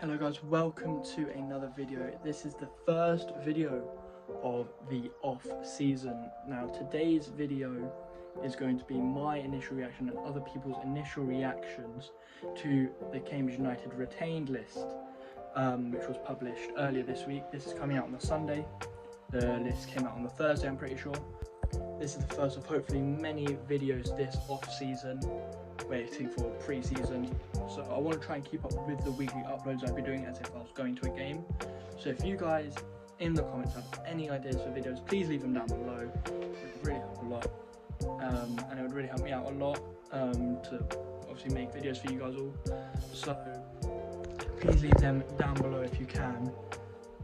Hello guys, welcome to another video. This is the first video of the off season. Now today's video is going to be my initial reaction and other people's initial reactions to the Cambridge United retained list, which was published earlier this week. This is coming out on the Sunday. The list came out on the Thursday, I'm pretty sure. This is the first of hopefully many videos this off season, waiting for pre-season. So I want to try and keep up with the weekly uploads I'll be doing as if I was going to a game. So if you guys in the comments have any ideas for videos, please leave them down below. It would really help a lot, and it would really help me out a lot to obviously make videos for you guys all. So please leave them down below if you can,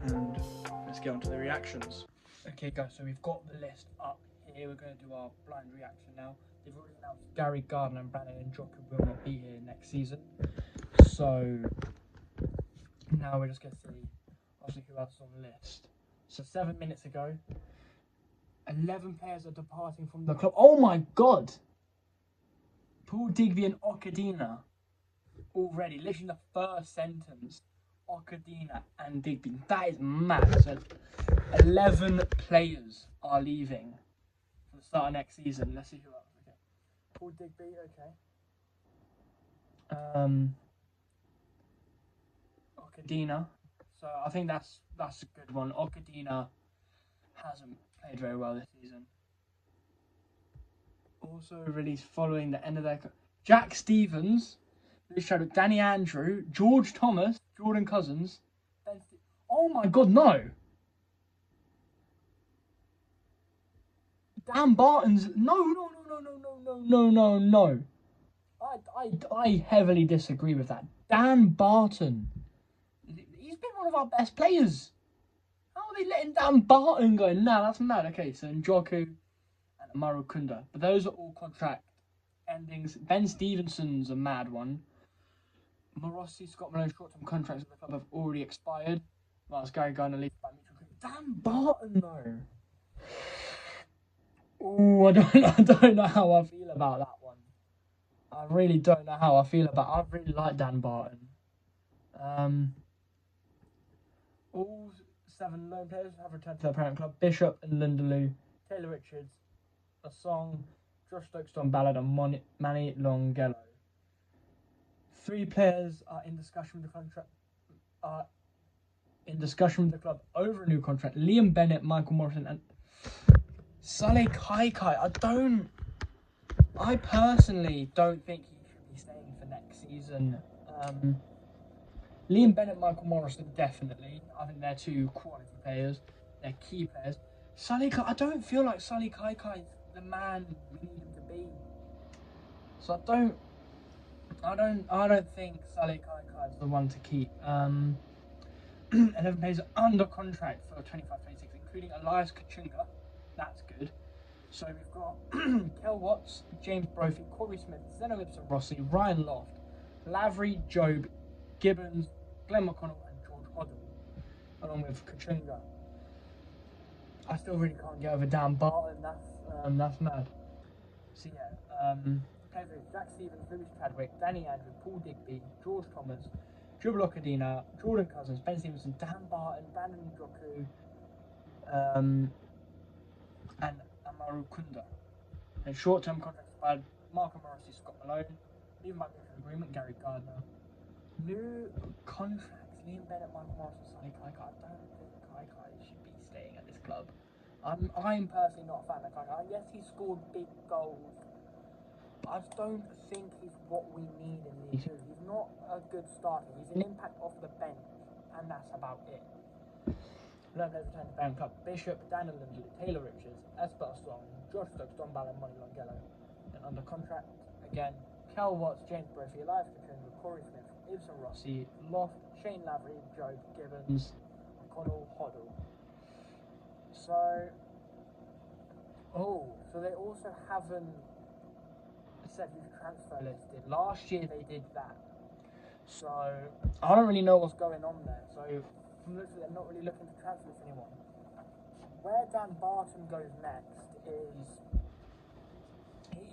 and let's get on to the reactions. Okay guys, so we've got the list up here. We're going to do our blind reaction now. They've already announced Gary Gardner and Njoku will not be here next season. So now we're just going to see obviously who else is on the list. So 7 minutes ago, 11 players are departing from the club. Oh my god! Paul Digby and Okadina already, literally the first sentence. Okadina and Digby. That is mad. So 11 players are leaving for the start of next season. Let's see who else. Okay. Paul Digby, okay. Okadina. So I think that's a good one. Okadina hasn't played very well this season. Also released following the end of their Jack Stevens, Luke Shadow, Danny Andrew, George Thomas, Jordan Cousins. Oh my god, no! Dan Barton's no. I heavily disagree with that. Dan Barton. He's been one of our best players. How are they letting Dan Barton go? Nah, that's mad. Okay, so Njoku and Amaru Kunda. But those are all contract endings. Ben Stevenson's a mad one. Morossi, Scott Malone, short-term contracts with the club have already expired. Whilst Gary Gardner leaves by mutual agreement. Dan Barton though. Oh, I don't know how I feel about that one. I really don't know how I feel about it. I really like Dan Barton. All 7 loan players have returned to their parent club. Bishop and Lindeloo, Taylor Richards, a song, Josh Stokes, Don Ballard and Manny Longello. 3 players are in discussion with the club over a new contract. Liam Bennett, Michael Morrison and Saleh Kaikai. I personally don't think he should be staying for next season. Liam Bennett, Michael Morrison, definitely. I think they're 2 quality players. They're key players. Saleh Kaikai, I don't feel like Saleh Kaikai is the man we need him to be. So I don't think Saleh Kaikai is the one to keep. 11 players under contract for 25-26, including Elias Kachunga. That's good. So we've got Kel Watts, James Brophy, Corey Smith, Zeno Ibsen Rossi, Ryan Loft, Lavery, Job, Gibbons, Glenn McConnell and George Hoddle, along with Kachunga. I still really can't get over Dan Barton. That's mad. So yeah, players with Jack Stevens, Lewis Chadwick, Danny Andrew, Paul Digby, George Thomas, Dribble Okadina, Jordan Cousins, Ben Stevenson, Dan Barton, Brandon Njoku, and Amaru Kunda. And short-term contracts by Marco Morrissey, Scott Malone, even by mutual agreement, Gary Gardner. New contracts, Liam Bennett, Michael Morrison, Saleh Kaikai. I don't think Kaikai should be staying at this club. I'm personally not a fan of Kaikai. Yes, he scored big goals, but I just don't think he's what we need in League 2. He's not a good starter. He's an impact off the bench, and that's about it. Learn players return to parent club. Bishop, Daniel Lindeloo, Taylor Richards, Esper Strong, Josh Stokes, Don Ballard, Money Longello. And under contract again, Kel Watts, James Brophy, Elias Kachunga, Corey Smith, Ibsen Rossi, Loft, Shane Lavery, Job, Gibbons, McConnell, Hoddle. So they also haven't said who's transfer listed. Last year they did that. So I don't really know what's going on there. So they're not really looking to transfer anyone. Where Dan Barton goes next is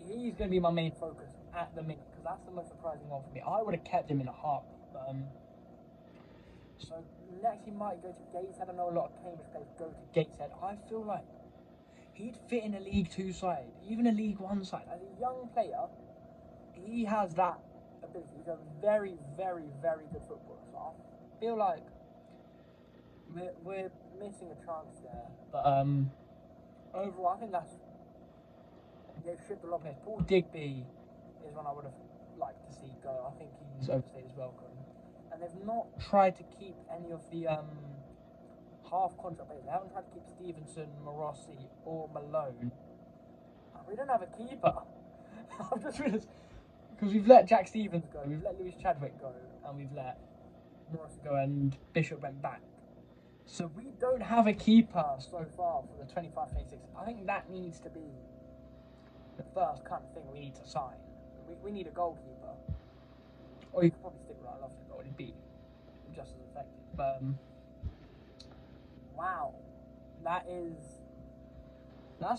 he's going to be my main focus at the minute, because that's the most surprising one for me. I would have kept him in a heartbeat, but So next he might go to Gateshead. I know a lot of Cambridge players go to Gateshead. I feel like he'd fit in a League 2 side, even a League 1 side. As a young player, he has that ability. He's a very, very, very good footballer. So I feel like we're missing a chance there. But overall, I think they've shipped a lot of players. Paul Digby is one I would have liked to see go. I think he's overstayed his welcome. And they've not tried to keep any of the half contract players. They haven't tried to keep Stevenson, Morossi, or Malone. And we don't have a keeper. I've just realised, because we've let Jack Stevens go, we've let Lewis Chadwick go, and we've let Morossi go, and Bishop went back. So we don't have a keeper so far for the 25-26. I think that needs to be the first kind of thing we need to sign. We need a goalkeeper. Or you could probably stick with our lofty goal. It'd be just as effective. But wow, that's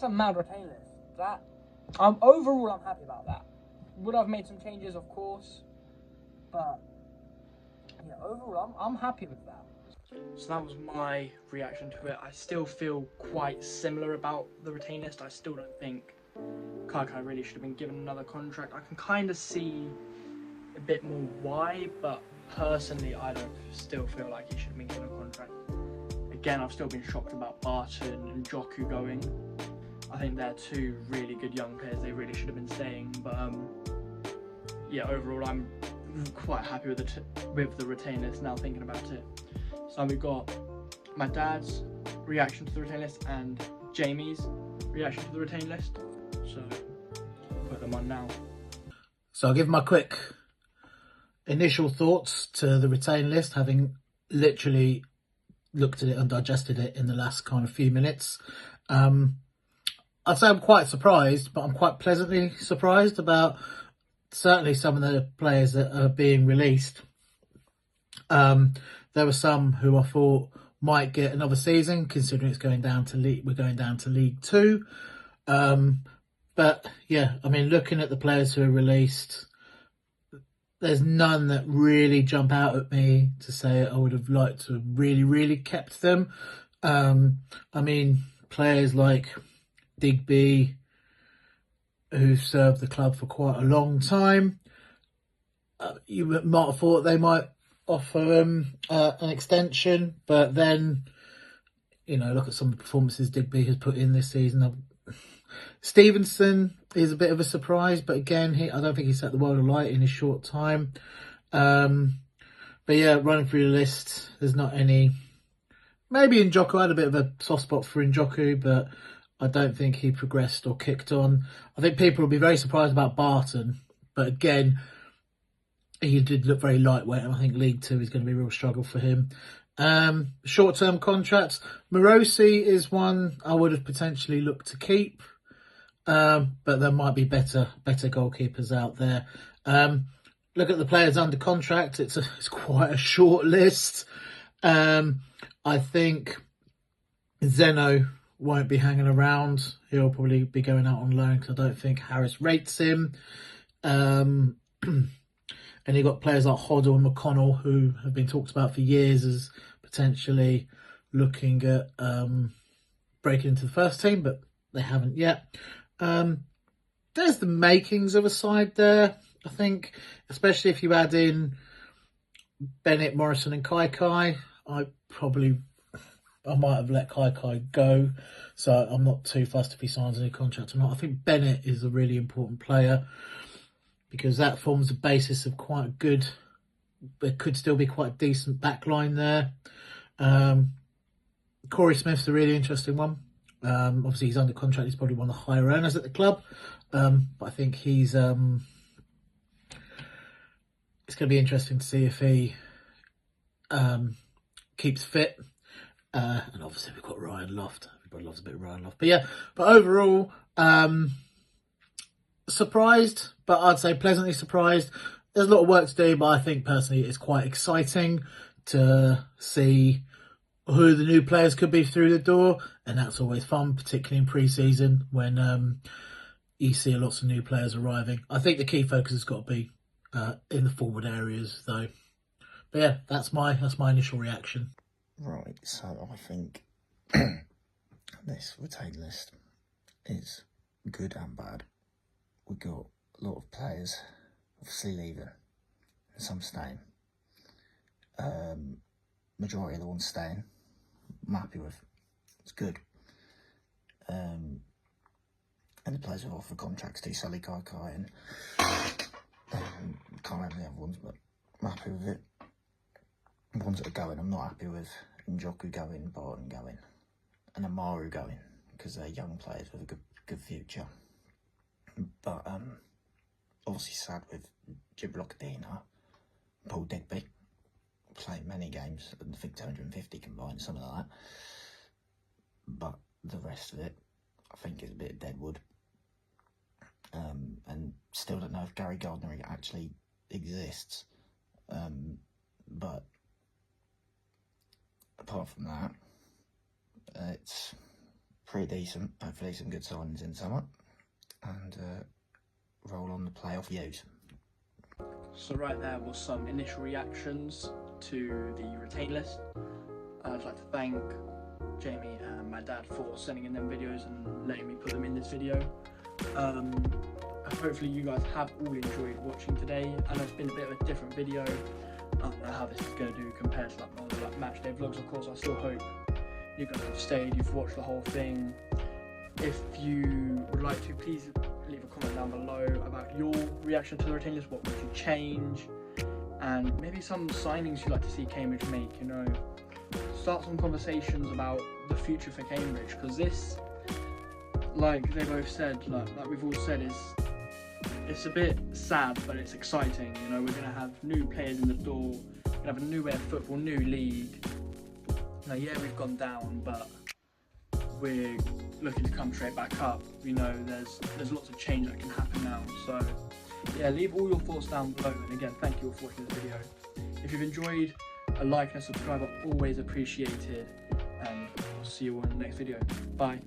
a mad retain list. Overall, I'm happy about that. Would I've made some changes, of course, but yeah, overall, I'm happy with that. So that was my reaction to it. I still feel quite similar about the retain list. I still don't think Kaikai really should have been given another contract. I can kind of see a bit more why, but personally I don't still feel like he should have been given a contract. Again, I've still been shocked about Barton and Njoku going. I think they're two really good young players. They really should have been staying, but yeah, overall I'm quite happy with the retain list now thinking about it. So we've got my dad's reaction to the retain list and Jamie's reaction to the retain list, so I'll put them on now. So I'll give my quick initial thoughts to the retain list, having literally looked at it and digested it in the last kind of few minutes. I'd say I'm quite surprised, but I'm quite pleasantly surprised about certainly some of the players that are being released. There were some who I thought might get another season, considering it's going down to we're going down to League 2. But yeah, I mean, looking at the players who are released, there's none that really jump out at me to say I would have liked to have really kept them. I mean, players like Digby, who served the club for quite a long time, you might have thought they might offer him an extension, but then, you know, look at some of the performances Digby has put in this season. Stevenson is a bit of a surprise, but again, I don't think he set the world alight in his short time. But yeah, running through the list, there's not any. Maybe Njoku, I had a bit of a soft spot for Njoku, but I don't think he progressed or kicked on. I think people will be very surprised about Barton, but again, he did look very lightweight, and I think League 2 is going to be a real struggle for him. Short-term contracts. Morossi is one I would have potentially looked to keep, but there might be better goalkeepers out there. Look at the players under contract. It's quite a short list. I think Zeno won't be hanging around. He'll probably be going out on loan because I don't think Harris rates him. And you've got players like Hoddle and McConnell, who have been talked about for years as potentially looking at breaking into the first team, but they haven't yet. There's the makings of a side there, I think, especially if you add in Bennett, Morrison and Kaikai. I might have let Kaikai go, so I'm not too fussed if he signs a new contract or not. I think Bennett is a really important player, because that forms the basis of quite a good, but could still be quite a decent backline there. Corey Smith's a really interesting one. Obviously, he's under contract. He's probably one of the higher earners at the club. But I think he's... it's going to be interesting to see if he keeps fit. And obviously, we've got Ryan Loft. Everybody loves a bit of Ryan Loft. But yeah, but overall... surprised, but I'd say pleasantly surprised. There's a lot of work to do, but I think personally it's quite exciting to see who the new players could be through the door, and that's always fun, particularly in pre-season when you see lots of new players arriving. I think the key focus has got to be in the forward areas though. But yeah, that's my initial reaction. Right, so I think this retained list is good and bad. We've got a lot of players obviously leaving and some staying. Majority of the ones staying, I'm happy with. It's good. And the players who offer contracts to Sully, Kai and can't remember the other ones, but I'm happy with it. The ones that are going, I'm not happy with Njoku going, Barton going, and Amaru going, because they're young players with a good future. But obviously sad with Gibraltar, Paul Digby, playing many games, I think 250 combined, something like that. But the rest of it, I think, is a bit deadwood. And still don't know if Gary Gardner actually exists. But apart from that, it's pretty decent. Hopefully some good signings in summer. And roll on the playoff views. So right there was some initial reactions to the retain list. I'd like to thank Jamie and my dad for sending in them videos and letting me put them in this video. Hopefully you guys have all enjoyed watching today. I know it's been a bit of a different video. I don't know how this is going to do compared to like other match day vlogs. Of course, I still hope you guys have stayed, you've watched the whole thing. If you would like to, please leave a comment down below about your reaction to the retain list. What would you change? And maybe some signings you'd like to see Cambridge make, you know. Start some conversations about the future for Cambridge, because this, like they both said, like we've all said, it's a bit sad, but it's exciting. You know, we're going to have new players in the door, we're going to have a new way of football, new league. Now, yeah, we've gone down, but we're looking to come straight back up. You know, there's lots of change that can happen now. So yeah, leave all your thoughts down below. And again, thank you all for watching this video. If you've enjoyed, a like and a subscribe are always appreciated. And I'll see you all in the next video. Bye.